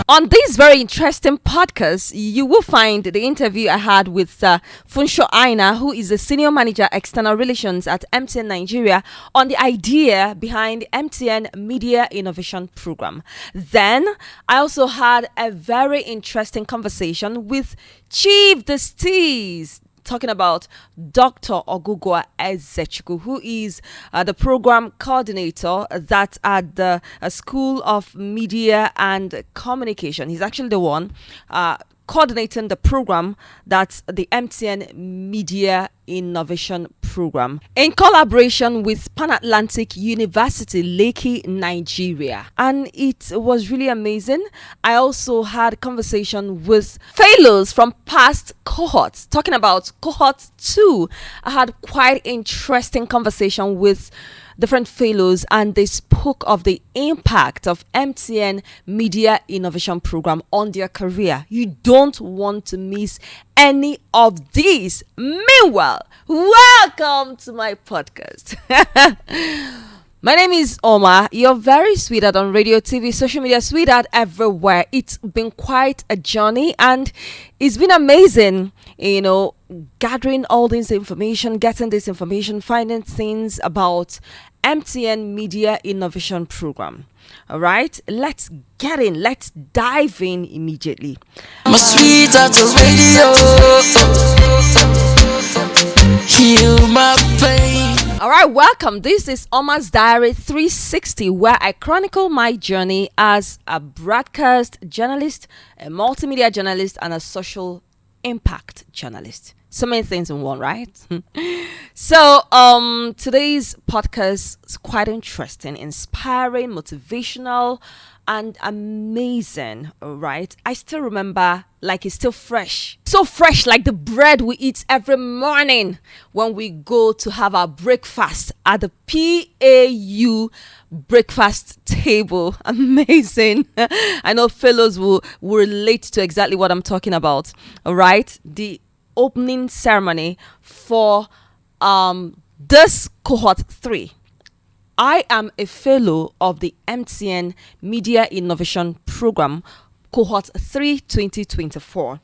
On this very interesting podcast, you will find the interview I had with Funsho Aina, who is the Senior Manager External Relations at MTN Nigeria, on the idea behind MTN Media Innovation Program. Then, I also had a very interesting conversation with Chief Justice, talking about Dr. Ogugwa Ezechukwu, who is the program coordinator that's at the School of Media and Communication. He's actually the one coordinating the program that's the MTN Media Innovation Program in collaboration with Pan-Atlantic University, Lekki, Nigeria. And it was really amazing. I also had a conversation with fellows from past cohorts, talking about cohort 2. I had quite interesting conversation with different fellows, and they spoke of the impact of MTN Media Innovation Program on their career. You don't want to miss any of these. Meanwhile, welcome to my podcast. My name is Omar, your very sweetheart on radio, TV, social media, sweetheart everywhere. It's been quite a journey and it's been amazing, gathering all this information, getting this information, finding things about MTN Media Innovation Program. All right, let's get in. Let's dive in immediately. My sweetheart on radio, heal my pain. All right, welcome. This is Omar's Diary 360, where I chronicle my journey as a broadcast journalist, a multimedia journalist, and a social impact journalist. So many things in one, right? So today's podcast is quite interesting, inspiring, motivational, and amazing, right? I still remember like it's still fresh. So fresh like the bread we eat every morning when we go to have our breakfast at the PAU breakfast table. Amazing. I know fellows will relate to exactly what I'm talking about. All right. The opening ceremony for this cohort 3. I am a fellow of the MTN Media Innovation Program, cohort 3 2024.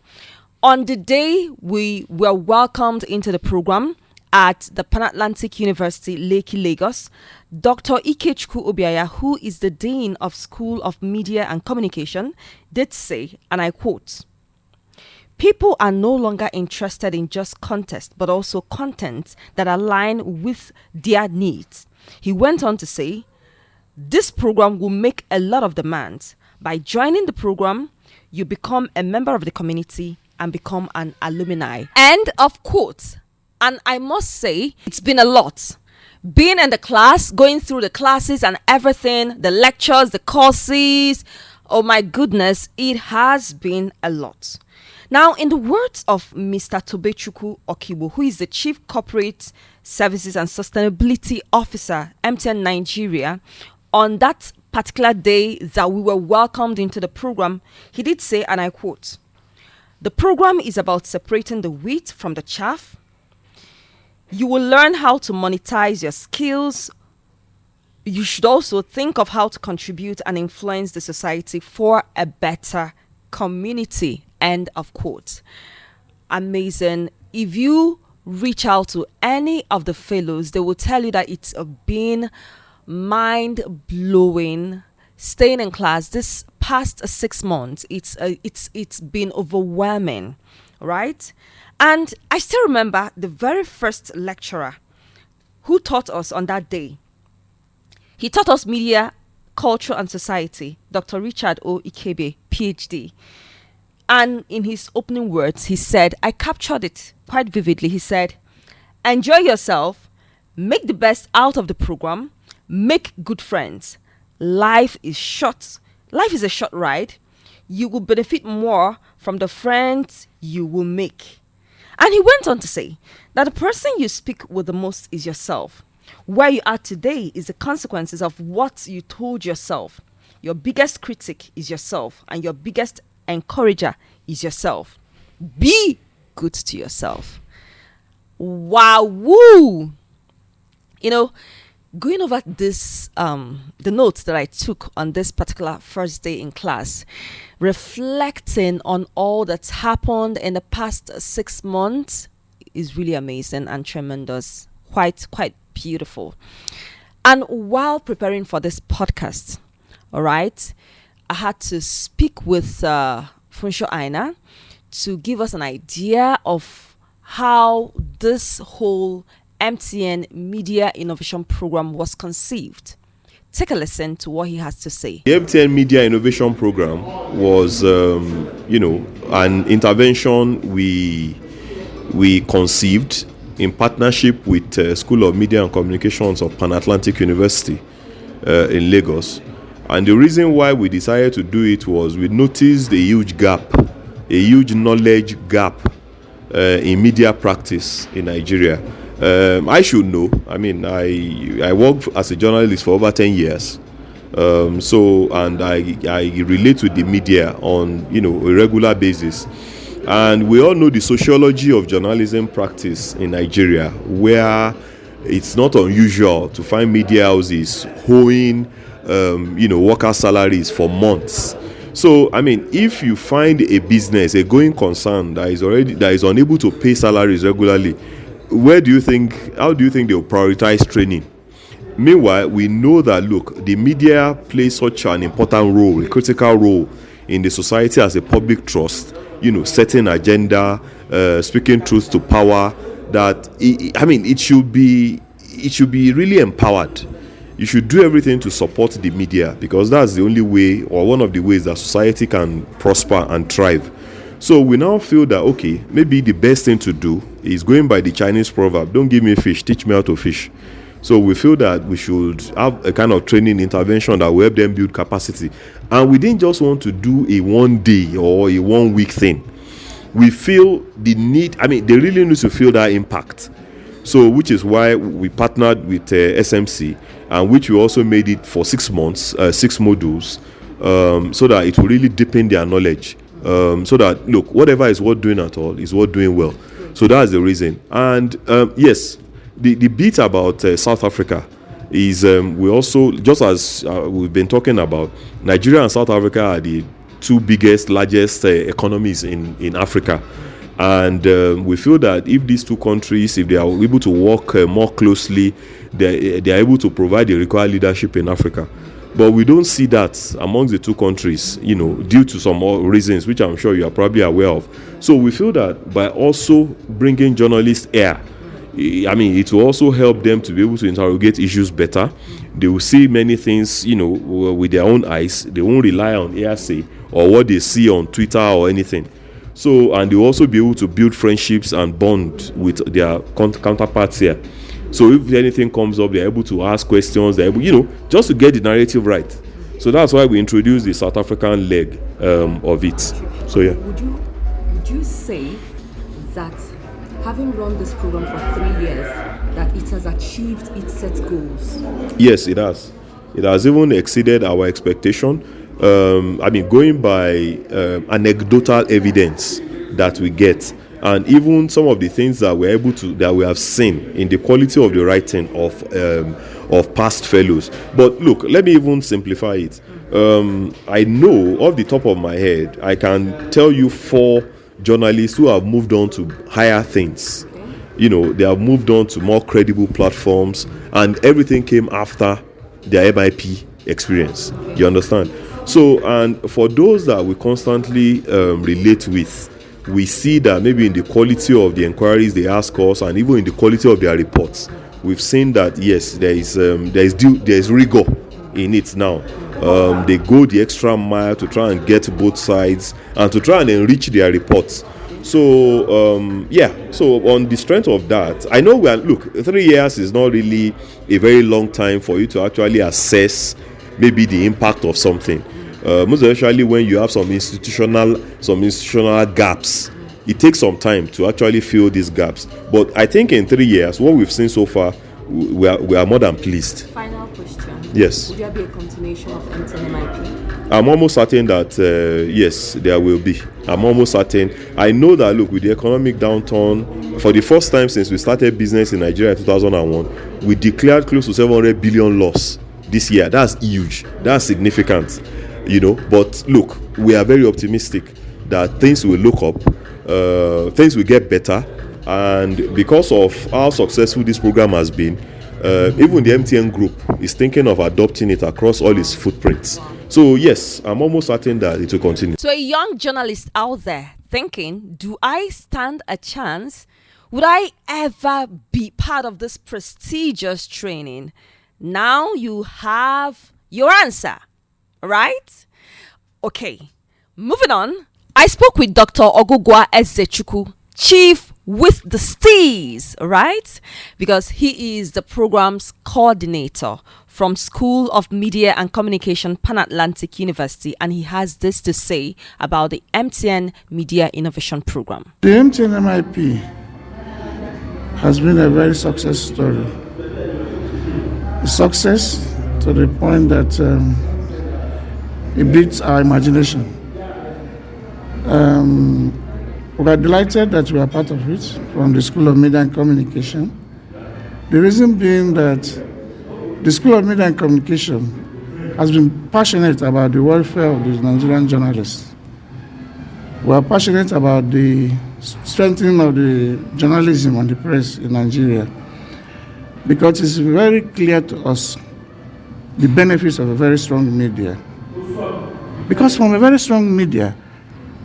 On the day we were welcomed into the program at the Pan-Atlantic University, Lekki, Lagos, Dr. Ikechukwu Obiaya, who is the Dean of School of Media and Communication, did say, and I quote, "People are no longer interested in just context, but also content that align with their needs." He went on to say, "This program will make a lot of demands. By joining the program, you become a member of the community and become an alumni." End of quote. And I must say, it's been a lot. Being in the class, going through the classes and everything, the lectures, the courses, oh my goodness, it has been a lot. Now, in the words of Mr. Tobechukwu Okibo, who is the Chief Corporate Services and Sustainability Officer, MTN Nigeria, on that particular day that we were welcomed into the program, he did say, and I quote, "The program is about separating the wheat from the chaff. You will learn how to monetize your skills. You should also think of how to contribute and influence the society for a better community." End of quote. Amazing. If you reach out to any of the fellows, they will tell you that it's been mind-blowing staying in class this past 6 months. It's been overwhelming, right? And I still remember the very first lecturer who taught us on that day. He taught us media, culture and society, Dr. Richard O. Ikebe, PhD. And in his opening words, he said, I captured it quite vividly. He said, "Enjoy yourself, make the best out of the program, make good friends. Life is short. Life is a short ride. You will benefit more from the friends you will make." And he went on to say that the person you speak with the most is yourself. Where you are today is the consequences of what you told yourself. Your biggest critic is yourself, and your biggest encourager is yourself. Be good to yourself. Wow. going over this, the notes that I took on this particular first day in class, reflecting on all that's happened in the past 6 months is really amazing and tremendous. Quite beautiful. And while preparing for this podcast, all right, I had to speak with Funsho Aina to give us an idea of how this whole MTN Media Innovation Program was conceived. Take a listen to what he has to say. The MTN Media Innovation Program was, an intervention we conceived in partnership with School of Media and Communications of Pan-Atlantic University in Lagos. And the reason why we decided to do it was we noticed a huge knowledge gap in media practice in Nigeria. I should know. I mean, I worked as a journalist for over 10 years. And I relate with the media on, a regular basis. And we all know the sociology of journalism practice in Nigeria, where it's not unusual to find media houses holding, worker salaries for months. So, I mean, if you find a business, a going concern that is unable to pay salaries regularly, how do you think they will prioritize training? Meanwhile, we know that, look, the media plays such an important role, a critical role in the society as a public trust, setting agenda, speaking truth to power, that, it should be really empowered. You should do everything to support the media, because that's the only way, or one of the ways, that society can prosper and thrive. So we now feel that, okay, maybe the best thing to do is going by the Chinese proverb, don't give me fish, teach me how to fish. So we feel that we should have a kind of training intervention that will help them build capacity. And we didn't just want to do a 1 day or a 1 week thing. We feel the need, they really need to feel that impact. So, which is why we partnered with SMC, and which we also made it for 6 months, 6 modules, so that it will really deepen their knowledge. So that, look, whatever is worth doing at all is worth doing well. So that's the reason. And yes, the bit about South Africa is we also, just as we've been talking about, Nigeria and South Africa are the two largest economies in Africa. And we feel that if these two countries, if they are able to work more closely, they are able to provide the required leadership in Africa. But we don't see that amongst the two countries, due to some reasons, which I'm sure you are probably aware of. So we feel that by also bringing journalists here, it will also help them to be able to interrogate issues better. They will see many things, with their own eyes. They won't rely on hearsay or what they see on Twitter or anything. So, and they'll also be able to build friendships and bond with their counterparts here. So if anything comes up, they're able to ask questions. They're able, just to get the narrative right. So that's why we introduced the South African leg of it. So yeah. Would you say that having run this program for 3 years, that it has achieved its set goals? Yes, it has. It has even exceeded our expectation. Going by anecdotal evidence that we get, and even some of the things that we have seen in the quality of the writing of past fellows. But look, let me even simplify it. I know off the top of my head, I can tell you 4 journalists who have moved on to higher things. They have moved on to more credible platforms, and everything came after their MIP experience. You understand? So, and for those that we constantly relate with, we see that maybe in the quality of the inquiries they ask us, and even in the quality of their reports, we've seen that yes, there is rigor in it now. They go the extra mile to try and get both sides and to try and enrich their reports. So so on the strength of that, I know 3 years is not really a very long time for you to actually assess maybe the impact of something. Most especially when you have some institutional gaps, it takes some time to actually fill these gaps. But I think in 3 years, what we've seen so far, we are more than pleased. Final question. Yes. Would there be a continuation of MTN-MIP? I'm almost certain that, yes, there will be. I'm almost certain. I know that, look, with the economic downturn, for the first time since we started business in Nigeria in 2001, we declared close to 700 billion loss this year. That's huge. That's significant, But look, we are very optimistic that things will look up, things will get better. And because of how successful this program has been, even the MTN group is thinking of adopting it across all its footprints. So yes, I'm almost certain that it will continue. So a young journalist out there thinking, do I stand a chance? Would I ever be part of this prestigious training? Now you have your answer, right? Okay, moving on. I spoke with Dr. Ogugwa Ezechukwu, Chief with the Steez, right? Because he is the program's coordinator from School of Media and Communication, Pan-Atlantic University, and he has this to say about the MTN Media Innovation Program. The MTN-MIP has been a very success story. A success to the point that it beats our imagination. We are delighted that we are part of it from the School of Media and Communication. The reason being that the School of Media and Communication has been passionate about the welfare of the Nigerian journalists. We are passionate about the strengthening of the journalism and the press in Nigeria, because it's very clear to us the benefits of a very strong media. Because from a very strong media,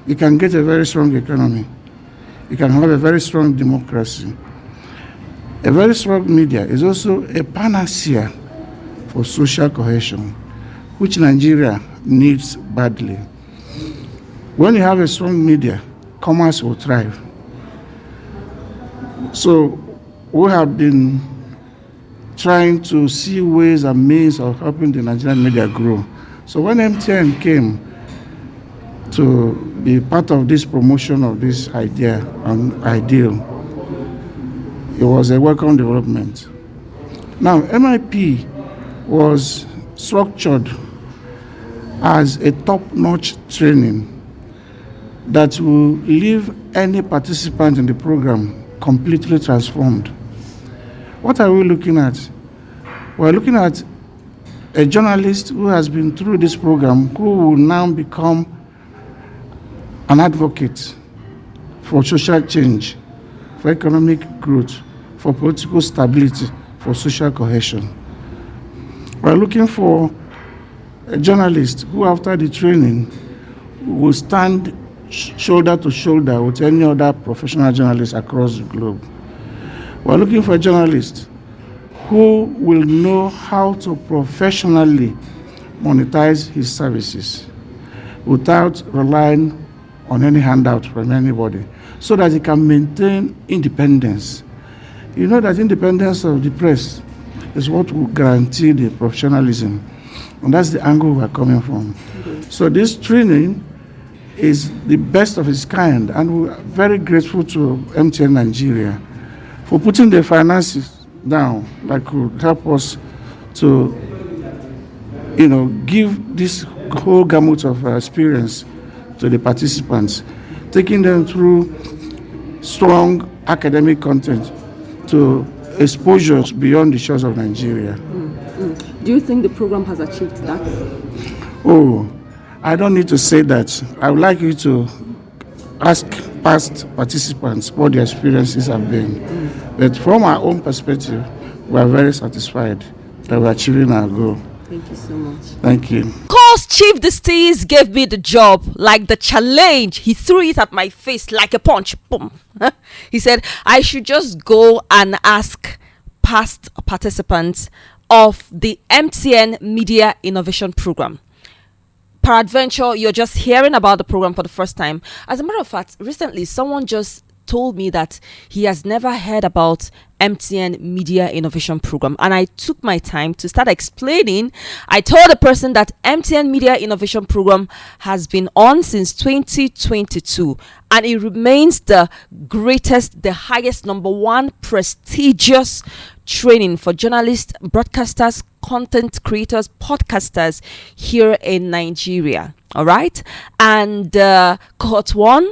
you can get a very strong economy. You can have a very strong democracy. A very strong media is also a panacea for social cohesion, which Nigeria needs badly. When you have a strong media, commerce will thrive. So we have been trying to see ways and means of helping the Nigerian media grow. So when MTN came to be part of this promotion of this idea and ideal, it was a welcome development. Now, MIP was structured as a top-notch training that will leave any participant in the program completely transformed. What are we looking at? We're looking at a journalist who has been through this program, who will now become an advocate for social change, for economic growth, for political stability, for social cohesion. We're looking for a journalist who, after the training, will stand shoulder to shoulder with any other professional journalist across the globe. We're looking for a journalist who will know how to professionally monetize his services without relying on any handout from anybody, so that he can maintain independence. You know that independence of the press is what will guarantee the professionalism, and that's the angle we're coming from. So this training is the best of its kind, and we're very grateful to MTN Nigeria for putting the finances down that could help us to, give this whole gamut of experience to the participants, taking them through strong academic content to exposures beyond the shores of Nigeria. Do you think the program has achieved that? Oh, I don't need to say that. I would like you to ask past participants what their experiences have been. But from our own perspective, we are very satisfied that we're achieving our goal. Thank you so much. Thank you. Course Chief Steez gave me the job, like the challenge. He threw it at my face like a punch. Boom. He said I should just go and ask past participants of the MTN Media Innovation Program. Peradventure, you're just hearing about the program for the first time. As a matter of fact, recently someone just told me that he has never heard about MTN Media Innovation Program, and I took my time to start explaining. I told the person that MTN Media Innovation Program has been on since 2022, and it remains the greatest, the highest, number one prestigious training for journalists, broadcasters, content creators, podcasters here in Nigeria. All right, and cohort 1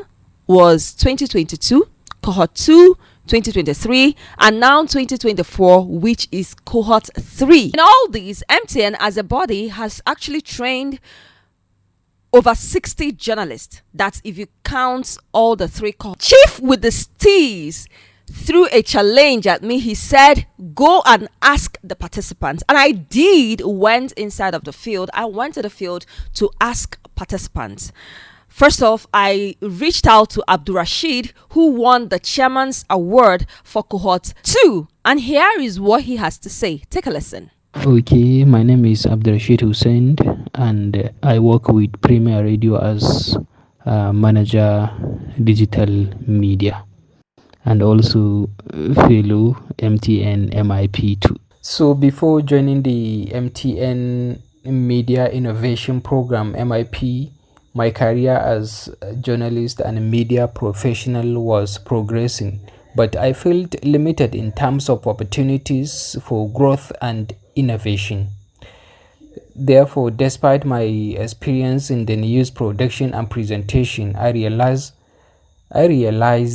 was 2022, cohort 2 2023, and now 2024, which is cohort 3. In all these, MTN as a body has actually trained over 60 journalists. That's if you count all the 3 cohorts. Chief with the steez threw a challenge at me. He said, go and ask the participants. And I went inside of the field. I went to the field to ask participants. First off, I reached out to Abdurrashid, who won the Chairman's Award for Cohort 2. And here is what he has to say. Take a listen. Okay, my name is Abdurrashid Hussain, and I work with Premier Radio as manager digital media, and also fellow MTN-MIP too. So before joining the MTN Media Innovation Program MIP, my career as a journalist and media professional was progressing, but I felt limited in terms of opportunities for growth and innovation. Therefore, despite my experience in the news production and presentation, I realized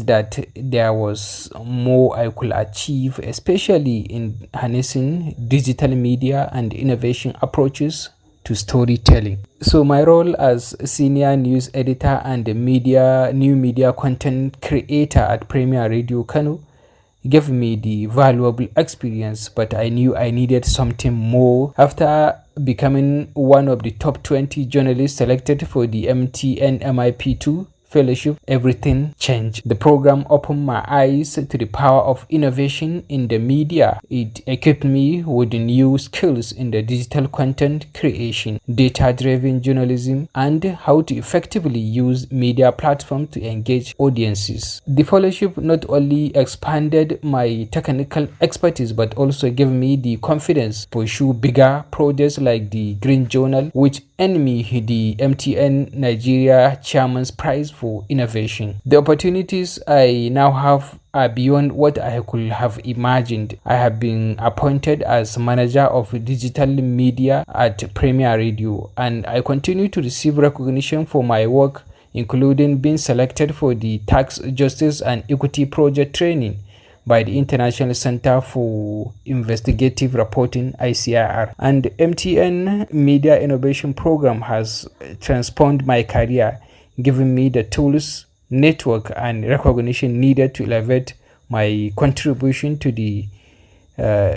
that there was more I could achieve, especially in harnessing digital media and innovation approaches to storytelling. So my role as senior news editor and new media content creator at Premier Radio Kano gave me the valuable experience, but I knew I needed something more. After becoming one of the top 20 journalists selected for the MTN MIP2 fellowship, everything changed. The program opened my eyes to the power of innovation in the media. It equipped me with new skills in the digital content creation, data-driven journalism, and how to effectively use media platforms to engage audiences. The fellowship not only expanded my technical expertise, but also gave me the confidence to pursue bigger projects like the Green Journal, which earned me the MTN Nigeria Chairman's Prize for Innovation. The opportunities I now have are beyond what I could have imagined. I have been appointed as manager of digital media at Premier Radio, and I continue to receive recognition for my work, including being selected for the Tax Justice and Equity Project training by the International Center for Investigative Reporting (ICIR). And MTN Media Innovation Program has transformed my career, giving me the tools, network, and recognition needed to elevate my contribution to the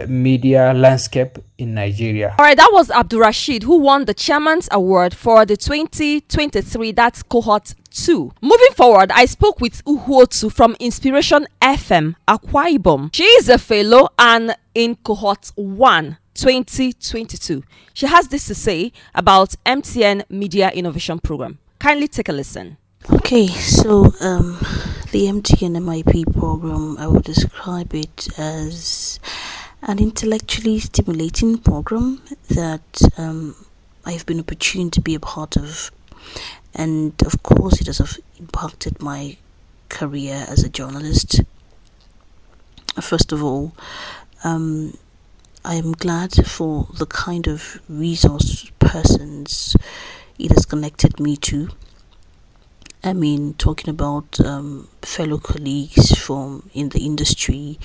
media landscape in Nigeria. All right, that was Abdurrashid, who won the Chairman's Award for the 2023, that's cohort 2. Moving forward, I spoke with Uhuotu from Inspiration FM, Akwa Ibom. She is a fellow and in cohort 1, 2022. She has this to say about MTN Media Innovation Program. Kindly take a listen. Okay, so the MTN-MIP program, I would describe it as an intellectually stimulating program that I've been opportuned to be a part of, and of course it has impacted my career as a journalist. First of all, I am glad for the kind of resource persons it has connected me to. I mean, talking about fellow colleagues from in the industry,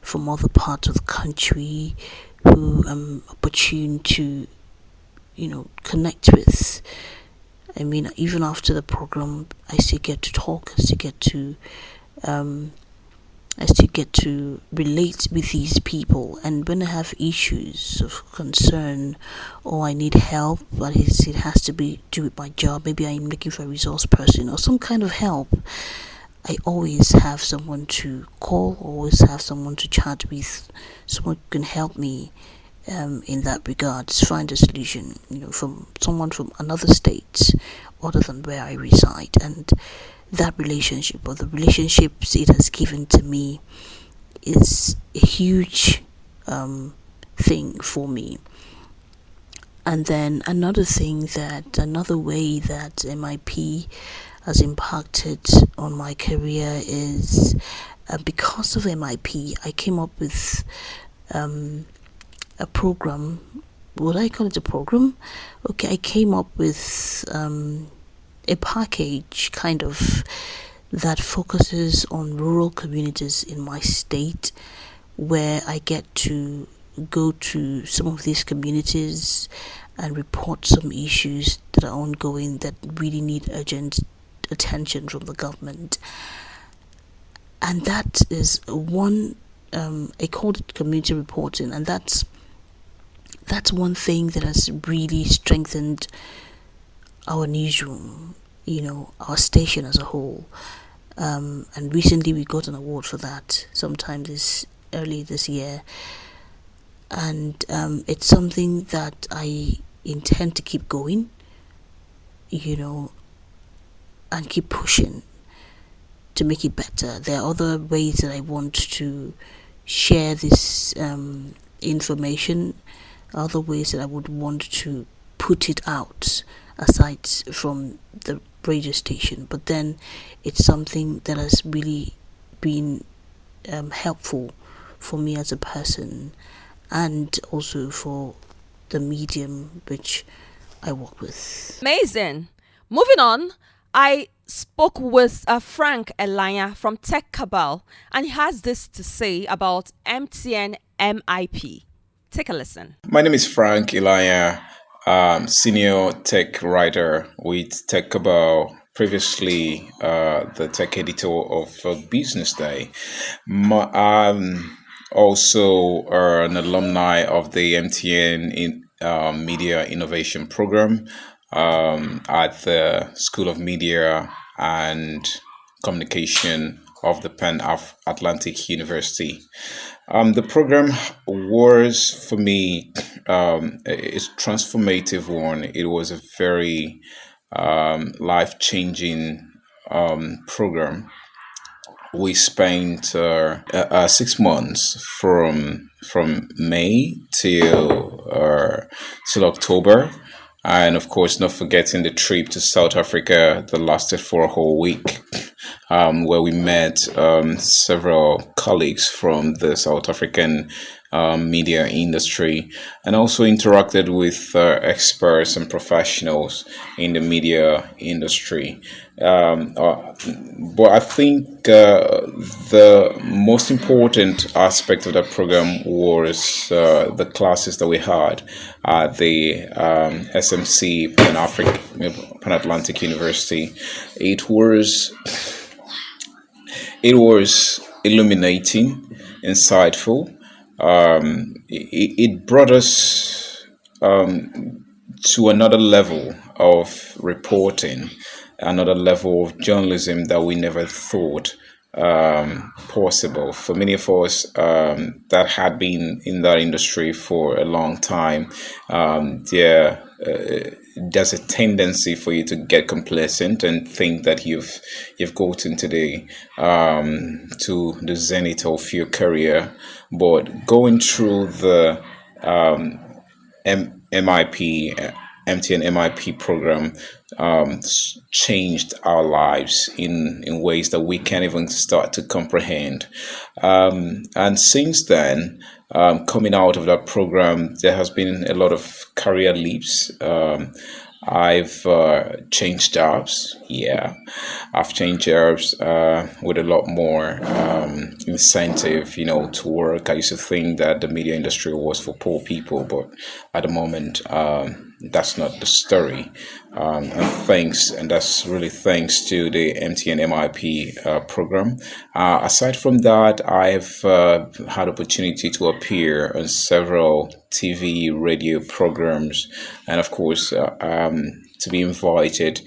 from other parts of the country, who I'm opportune to, connect with. I mean, even after the program, I still get to talk. I still get to relate with these people, and when I have issues of concern or I need help, but it has to be do with my job, maybe I'm looking for a resource person or some kind of help, I always have someone to call, always have someone to chat with, someone who can help me in that regards, find a solution, from someone from another state other than where I reside. And that relationship, or the relationships it has given to me, is a huge thing for me. And then another way that MIP has impacted on my career is, because of MIP, I came up with a program. Would I call it a program? Okay, I came up with a package kind of that focuses on rural communities in my state, where I get to go to some of these communities and report some issues that are ongoing that really need urgent attention from the government. And that is one, I called it community reporting, and that's one thing that has really strengthened our newsroom, our station as a whole. And recently we got an award for that sometime early this year. And it's something that I intend to keep going, and keep pushing to make it better. There are other ways that I want to share this information, other ways that I would want to put it out aside from the radio station. But then it's something that has really been helpful for me as a person, and also for the medium which I work with. Amazing. Moving on, I spoke with Frank Elanya from Tech Cabal, and he has this to say about MTN MIP. Take a listen. My name is Frank Elanya, senior tech writer with Tech Cabal, previously the tech editor of Business Day. Also an alumni of the MTN Media Innovation Program at the School of Media and Communication of the Pan Atlantic University. The program was, for me, a transformative one. It was a very life-changing program. We spent 6 months from May till October, and of course, not forgetting the trip to South Africa that lasted for a whole week, where we met several colleagues from the South African media industry, and also interacted with experts and professionals in the media industry. But I think the most important aspect of that program was the classes that we had at the SMC Pan-Atlantic University. It was illuminating, insightful. It brought us to another level of reporting, another level of journalism that we never thought possible. For many of us that had been in that industry for a long time, there's a tendency for you to get complacent and think that you've gotten to the zenith of your career. But going through the MTN MIP program changed our lives in ways that we can't even start to comprehend. And since then, coming out of that program, there has been a lot of career leaps. I've changed jobs. Yeah, I've changed jobs with a lot more incentive, to work. I used to think that the media industry was for poor people, but at the moment, that's not the story. And that's really thanks to the MTN MIP program. Aside from that, I've had opportunity to appear on several TV, radio programs, and of course, to be invited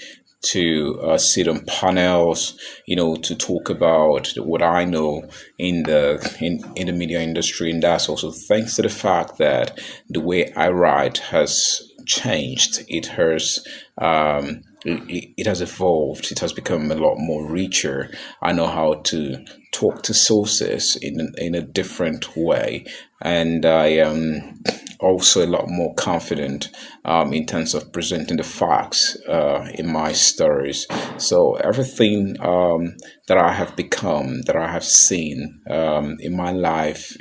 to sit on panels, to talk about what I know in the media industry. And that's also thanks to the fact that the way I write has changed. It has it has evolved. It has become a lot more richer. I know how to talk to sources in a different way, and I am also a lot more confident in terms of presenting the facts in my stories. So everything that I have become, that I have seen in my life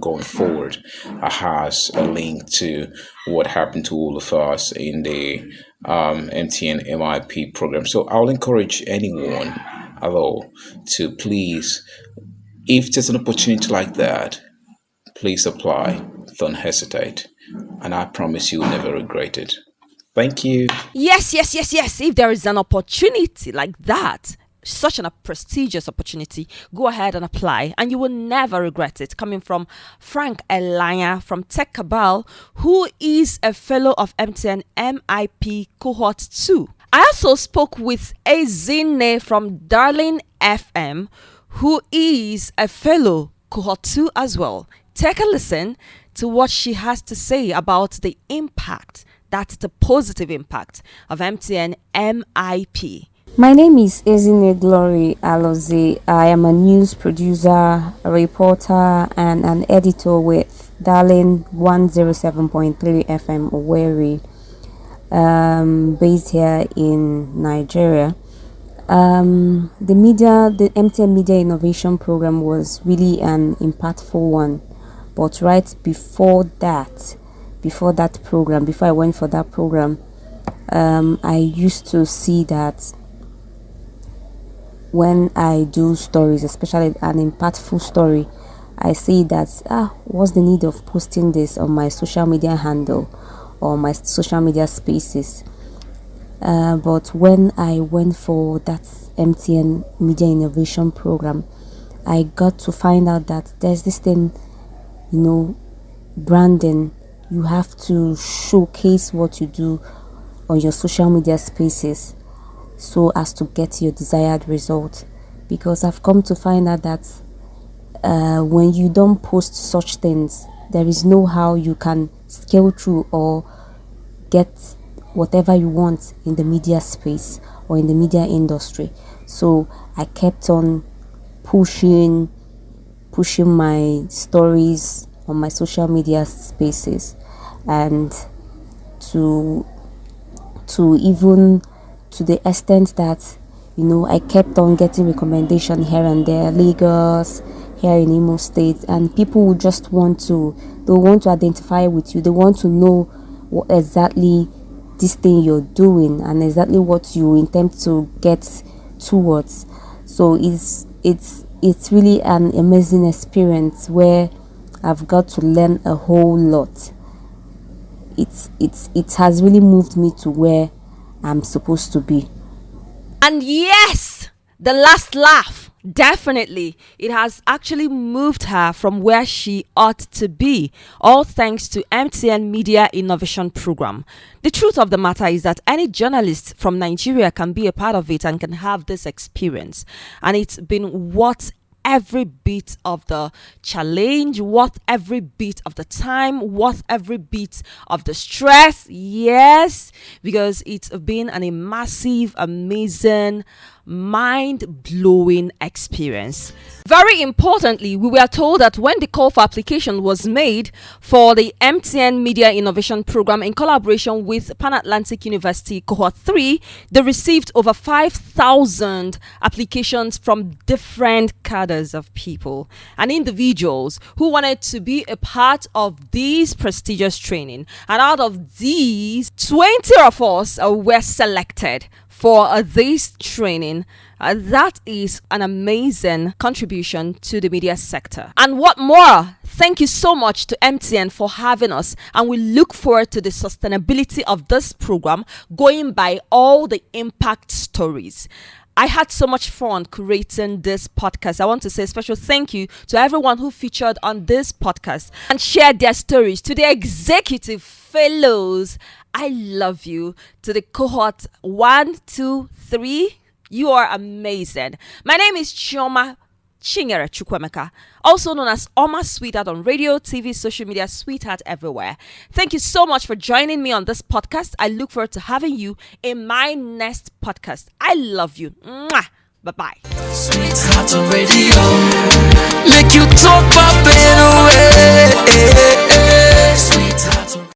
going forward, has a link to what happened to all of us in the MTN-MIP program. So I'll encourage anyone at all to please, if there's an opportunity like that, please apply. Don't hesitate. And I promise you'll never regret it. Thank you. Yes. If there is an opportunity like that, such a prestigious opportunity, go ahead and apply and you will never regret it. Coming from Frank Elanya from Tech Cabal, who is a fellow of MTN MIP cohort 2. I also spoke with Ezine from Darling FM, who is a fellow cohort 2 as well. Take a listen to what she has to say about the impact, that's the positive impact of MTN MIP. My name is Ezine Glory Alozie. I am a news producer, a reporter, and an editor with Darling 107.3 FM Owerri, based here in Nigeria. The MTN Media Innovation Program was really an impactful one. But right before that program, before I went for that program, I used to see that when I do stories, especially an impactful story, I see that what's the need of posting this on my social media handle or my social media spaces. But when I went for that MTN Media Innovation Program, I got to find out that there's this thing, branding. You have to showcase what you do on your social media spaces so as to get your desired result. Because I've come to find out that when you don't post such things, there is no how you can scale through or get whatever you want in the media space or in the media industry. So I kept on pushing my stories on my social media spaces, and to even to the extent that I kept on getting recommendation here and there, Lagos, here in Imo State, and people would just want to identify with you. They want to know what exactly this thing you're doing and exactly what you intend to get towards. So it's really an amazing experience where I've got to learn a whole lot. It has really moved me to where I'm supposed to be. And yes, the last laugh, definitely, it has actually moved her from where she ought to be, all thanks to MTN Media Innovation Program. The truth of the matter is that any journalist from Nigeria can be a part of it and can have this experience. And it's been worth every bit of the challenge, worth every bit of the time, worth every bit of the stress. Yes, because it's been a massive, amazing, mind-blowing experience. Very importantly, we were told that when the call for application was made for the MTN Media Innovation Program in collaboration with Pan Atlantic University Cohort 3, they received over 5,000 applications from different cadres of people and individuals who wanted to be a part of this prestigious training. And out of these, 20 of us were selected for this training. That is an amazing contribution to the media sector. And what more, thank you so much to MTN for having us, and we look forward to the sustainability of this program going by all the impact stories. I had so much fun creating this podcast. I want to say a special thank you to everyone who featured on this podcast and shared their stories, to the executive fellows I love you. To the cohort 1, 2, 3, you are amazing. My name is Chioma Chinyere Chukwemeka, also known as Oma Sweetheart on radio, TV, social media, sweetheart everywhere. Thank you so much for joining me on this podcast. I look forward to having you in my next podcast. I love you. Mwah. Bye-bye. Sweetheart on radio, make you talk my baby.